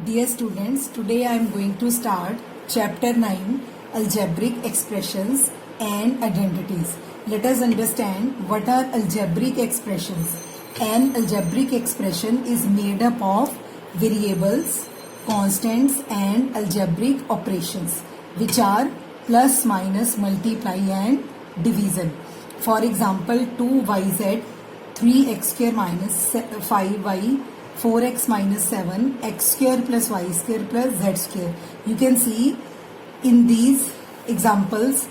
Dear students, today I am going to start chapter 9 algebraic expressions and identities. Let us understand what are algebraic expressions. An algebraic expression is made up of variables, constants and algebraic operations which are plus, minus, multiply and division. For example, 2yz, 3x square minus 5y, 4x minus 7, x square plus y square plus z square. You can see in these examples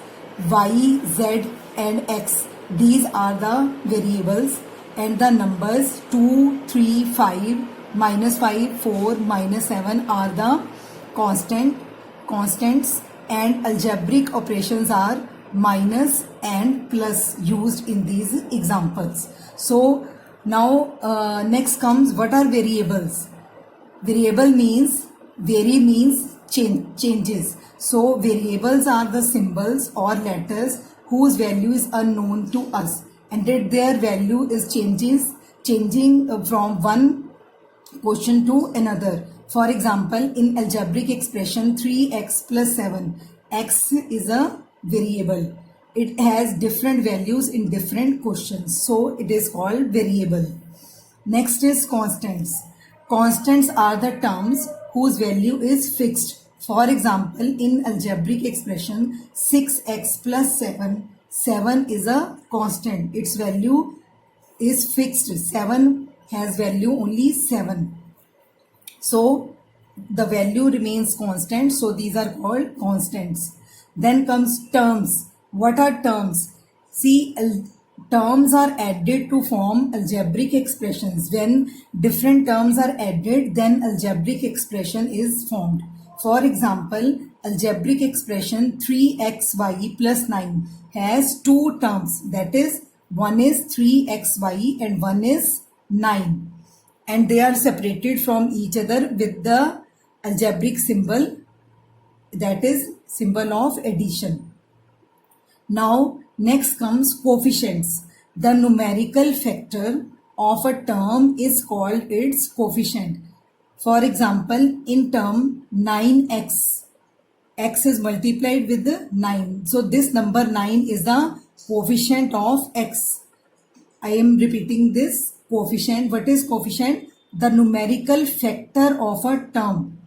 y, z and x, these are the variables and the numbers 2, 3, 5, minus 5, 4, minus 7 are the constants and algebraic operations are minus and plus used in these examples. So now next comes what are variables. Variable means vary means changes. So variables are the symbols or letters whose value is unknown to us and that their value is changing from one question to another. For example, in algebraic expression 3x plus 7, x is a variable. It has different values in different questions, so it is called variable. Next is constants. Constants are the terms whose value is fixed. For example, in algebraic expression 6x plus 7, 7 is a constant. Its value is fixed. 7 has value only 7. So the value remains constant. So these are called constants. Then comes terms. What are terms? See, terms are added to form algebraic expressions. When different terms are added, then algebraic expression is formed. For example, algebraic expression 3xy plus 9 has two terms. That is, one is 3xy and one is 9. And they are separated from each other with the algebraic symbol, that is symbol of addition. Now next comes coefficients. The numerical factor of a term is called its coefficient. For example, in term 9x, x is multiplied with the 9. So this number 9 is the coefficient of x. I am repeating this coefficient. What is coefficient? The numerical factor of a term.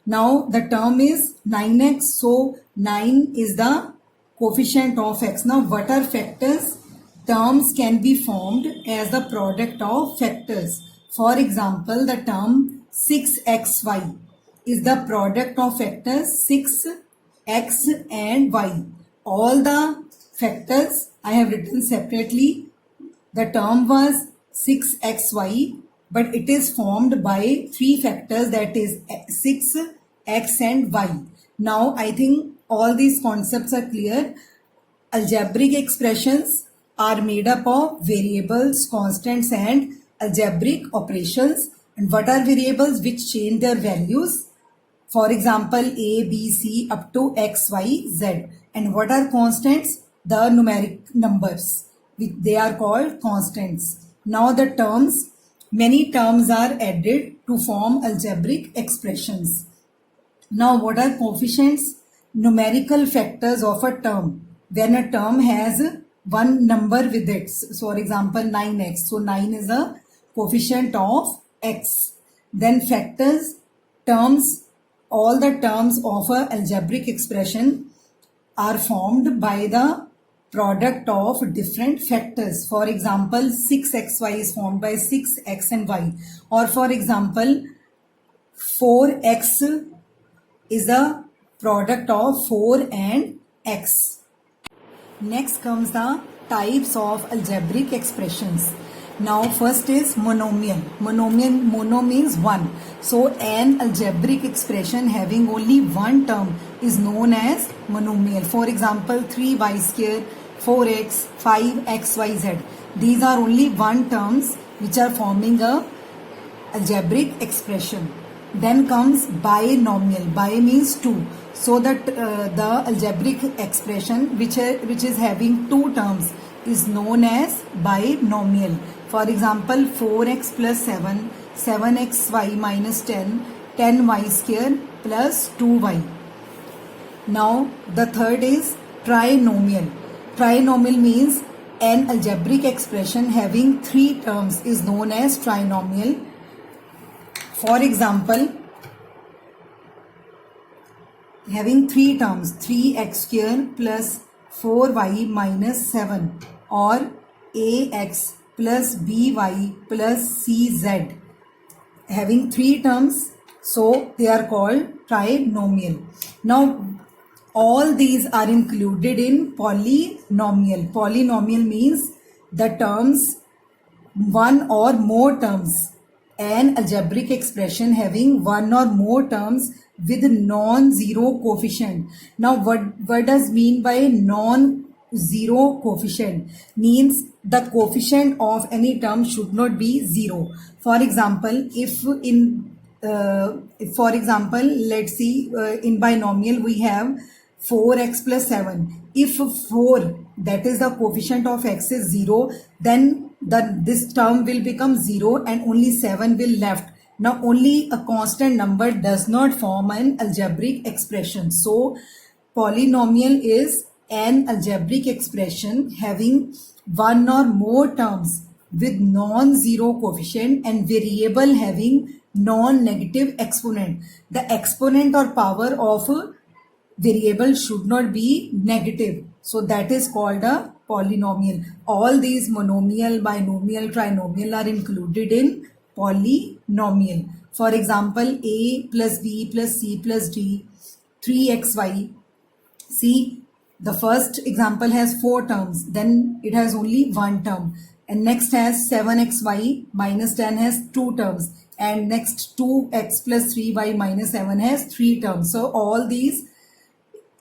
Now the term is 9x, so 9 is the coefficient of x. Now what are factors? Terms can be formed as the product of factors. For example, the term 6xy is the product of factors 6x and y. All the factors I have written separately. The term was 6xy, but it is formed by three factors, that is 6, x and y. Now I think all these concepts are clear. Algebraic expressions are made up of variables, constants and algebraic operations. And what are variables? Which change their values. For example, a, b, c up to x, y, z. And what are constants? The numeric numbers. They are called constants. Now the terms, many terms are added to form algebraic expressions. Now what are coefficients? Numerical factors of a term. When a term has one number with it. So for example 9x. So 9 is a coefficient of x. Then factors, terms, all the terms of a algebraic expression are formed by the product of different factors. For example, 6xy is formed by 6x and y. Or for example, 4x is a product of 4 and x. Next comes the types of algebraic expressions. Now first is monomial. Mono means one. So an algebraic expression having only one term is known as monomial. For example, 3y square, 4x, 5xyz. These are only one terms which are forming a algebraic expression. Then comes binomial. Bi means two. So that the algebraic expression which is having two terms is known as binomial. For example, 4x plus 7, 7xy minus 10, 10y square plus 2y. Now the third is trinomial. Trinomial means an algebraic expression having 3 terms is known as trinomial. For example, having 3 terms, 3x square plus 4y minus 7 or ax plus by plus cz, having 3 terms, so they are called trinomial. Now all these are included in polynomial. Polynomial means the terms, one or more terms, an algebraic expression having one or more terms with non-zero coefficient. Now what does mean by non-zero coefficient? Means the coefficient of any term should not be zero. For example, let's see, in binomial we have 4x plus 7. If 4, that is the coefficient of x, is 0, then this term will become 0 and only 7 will left. Now only a constant number does not form an algebraic expression. So polynomial is an algebraic expression having one or more terms with non-zero coefficient and variable having non-negative exponent. The exponent or power of a variable should not be negative. So that is called a polynomial. All these monomial, binomial, trinomial are included in polynomial. For example, a plus b plus c plus d, 3xy. See, the first example has 4 terms, then it has only 1 term, and next has 7xy minus 10 has 2 terms, and next 2x plus 3y minus 7 has 3 terms. So all these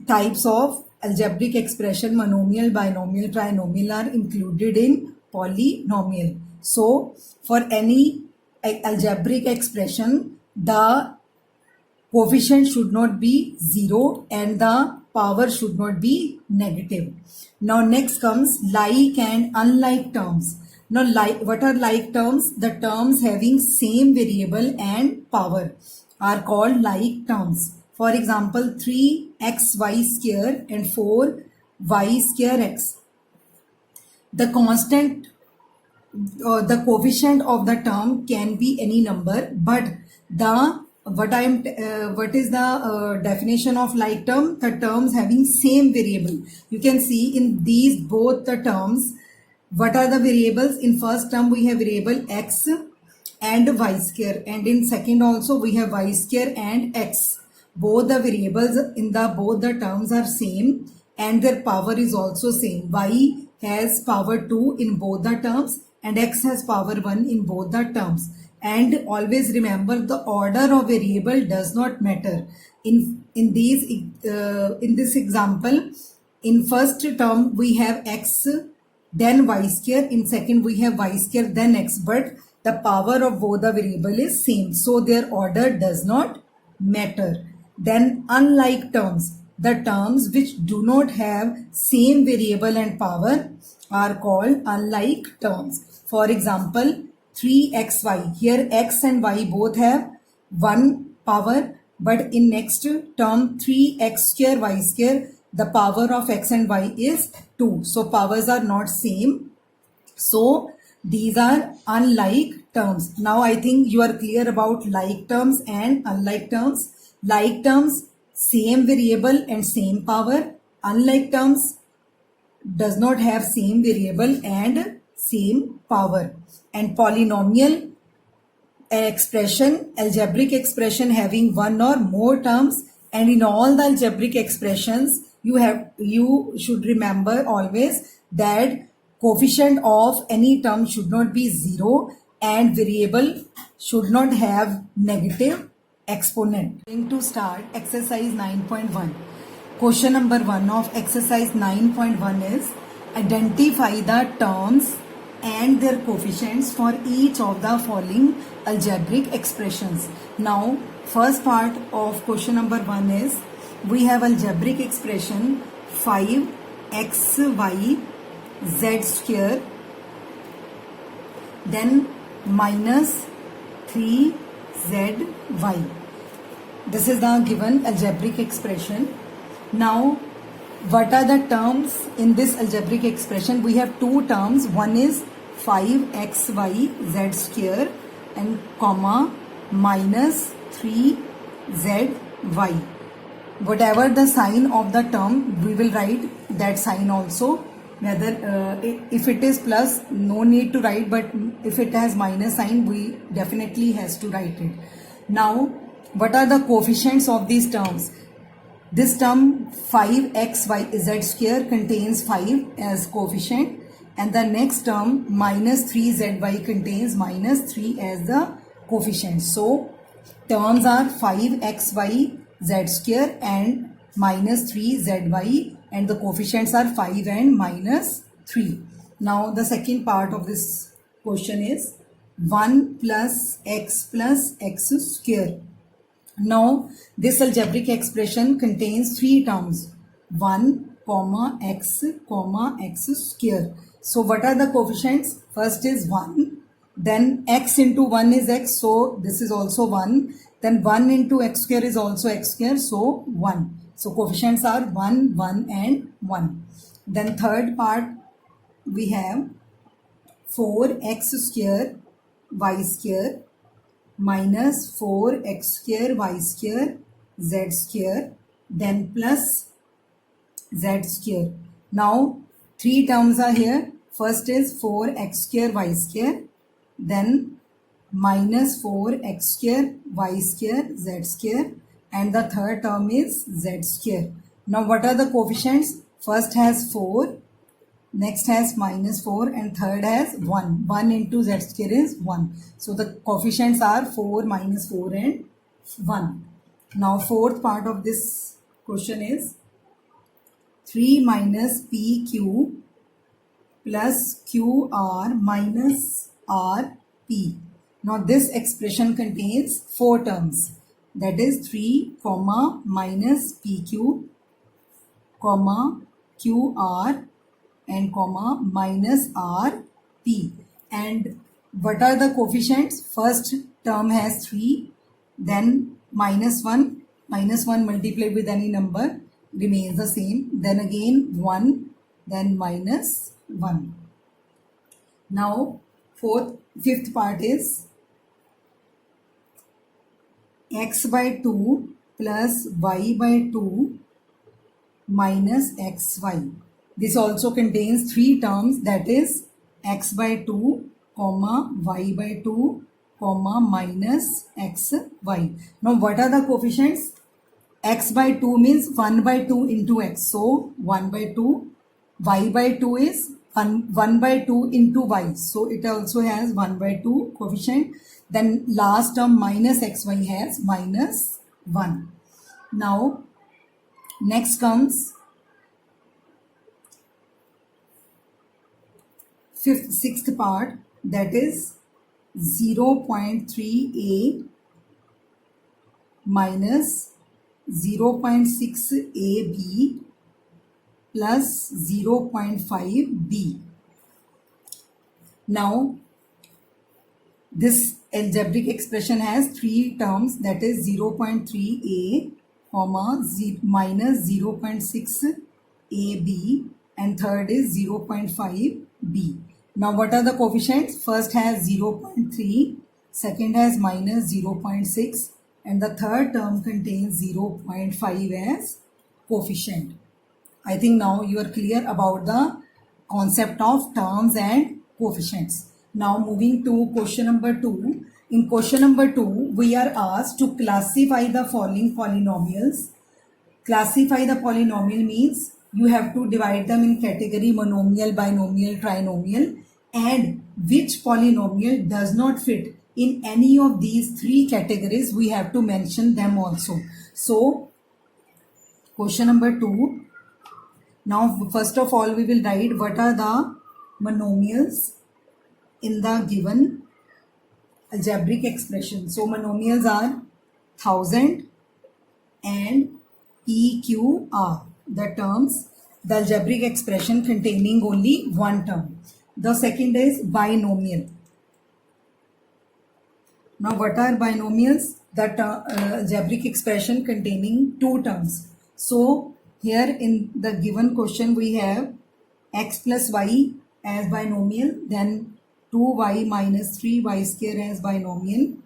types of algebraic expression, monomial, binomial, trinomial, are included in polynomial. So for any algebraic expression, the coefficient should not be 0 and the power should not be negative. Now next comes like and unlike terms. Now what are like terms? The terms having same variable and power are called like terms. For example, 3xy square and 4y square x. The constant the coefficient of the term can be any number, but what is the definition of like term? The terms having same variable. You can see in these both the terms, what are the variables? In first term we have variable x and y square, and in second also we have y square and x. Both the variables in both the terms are same and their power is also same. Y has power 2 in both the terms and x has power 1 in both the terms. And always remember, the order of variable does not matter. In this example, in first term we have x then y square, in second we have y square then x, but the power of both the variable is same, so their order does not matter. Then unlike terms, the terms which do not have same variable and power are called unlike terms. For example, 3xy, here x and y both have 1 power, but in next term 3x square y square, the power of x and y is 2, so powers are not same. So these are unlike terms. Now I think you are clear about like terms and unlike terms. Like terms, same variable and same power. Unlike terms does not have same variable and same power. And polynomial expression, algebraic expression having one or more terms, and in all the algebraic expressions you should remember always that coefficient of any term should not be 0 and variable should not have negative exponent. Going to start exercise 9.1. Question number 1 of exercise 9.1 is identify the terms and their coefficients for each of the following algebraic expressions. Now first part of question number 1 is we have algebraic expression 5xy z square then minus 3zy. This is the given algebraic expression. Now, what are the terms in this algebraic expression? We have two terms. One is 5xy z square and comma minus 3zy. Whatever the sign of the term, we will write that sign also. Whether if it is plus, no need to write, but if it has minus sign, we definitely has to write it. Now, what are the coefficients of these terms? This term 5xy z square contains 5 as coefficient, and the next term minus 3zy contains minus 3 as the coefficient. So terms are 5xy z square and minus 3zy, and the coefficients are 5 and minus 3. Now the second part of this question is 1 plus x square. Now this algebraic expression contains three terms, 1 comma x square. So what are the coefficients? First is 1, then x into 1 is x, so this is also 1, then 1 into x square is also x square, so 1. So coefficients are 1, 1 and 1. Then third part we have 4x square y square minus 4x square y square z square, then plus z square. Now three terms are here. First is 4x square y square, then minus 4x square y square z square, and the third term is z square. Now what are the coefficients? First has 4, next has minus 4, and third has 1. 1 into z square is 1. So the coefficients are 4, minus 4 and 1. Now fourth part of this question is 3 minus pq plus qr minus rp. Now this expression contains four terms, that is 3 comma minus pq comma qr and comma minus rp. And what are the coefficients? First term has 3, then minus 1 multiplied with any number remains the same, then again 1, then minus 1. Now fifth part is x by 2 plus y by 2 minus xy. This also contains three terms, that is x by 2 comma y by 2 comma minus xy. Now what are the coefficients? X by 2 means 1 by 2 into x, so 1 by 2. Y by 2 is 1 by 2 into y, so it also has 1 by 2 coefficient. Then last term minus xy has minus 1. Now next comes sixth part, that is 0.3a minus 0.6ab plus 0.5b. Now this algebraic expression has three terms, that is 0.3a comma minus 0.6ab, and third is 0.5b. Now what are the coefficients? First has 0.3, second has minus 0.6, and the third term contains 0.5 as coefficient. I think now you are clear about the concept of terms and coefficients. Now moving to question number 2. In question number 2, we are asked to classify the following polynomials. Classify the polynomial means you have to divide them in category monomial, binomial, trinomial, and which polynomial does not fit in any of these three categories, we have to mention them also. So question number 2. Now first of all we will write what are the monomials in the given algebraic expression. So monomials are 1000 and PQR, the terms, the algebraic expression containing only one term. The second is binomial. Now what are binomials? algebraic expression containing two terms. So here in the given question we have x plus y as binomial, then 2y minus 3y square as binomial,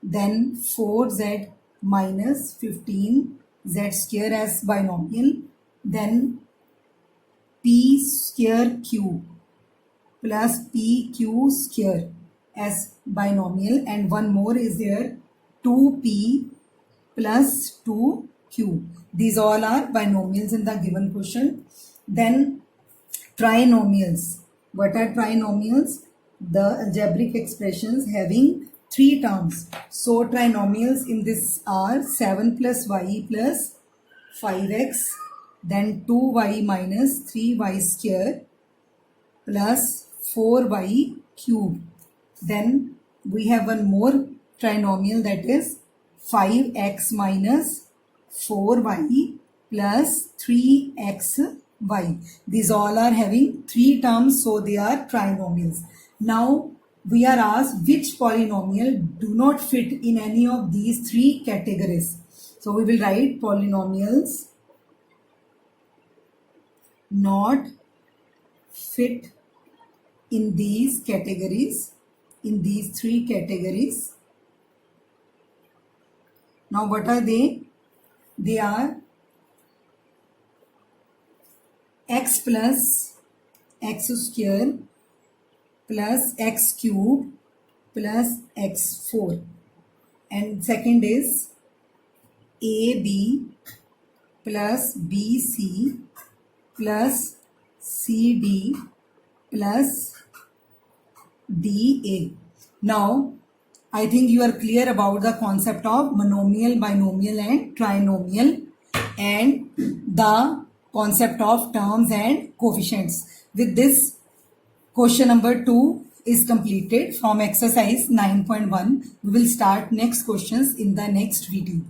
then 4z minus 15z square as binomial, then p square q plus pq square as binomial, and one more is there, 2p plus 2q. These all are binomials in the given question. Then trinomials. What are trinomials? The algebraic expressions having three terms. So trinomials in this are 7 plus y plus 5x, then 2y minus 3y square plus 4y cube. Then we have one more trinomial, that is 5x minus 4y plus 3xy. These all are having three terms, so they are trinomials. Now we are asked which polynomial do not fit in any of these three categories. So we will write polynomials not fit in these categories, in these three categories. Now what are they? They are x plus x square plus x cube plus x4, and second is ab plus bc plus cd plus dA. Now I think you are clear about the concept of monomial, binomial and trinomial, and the concept of terms and coefficients. With this, question number 2 is completed from exercise 9.1. We will start next questions in the next video.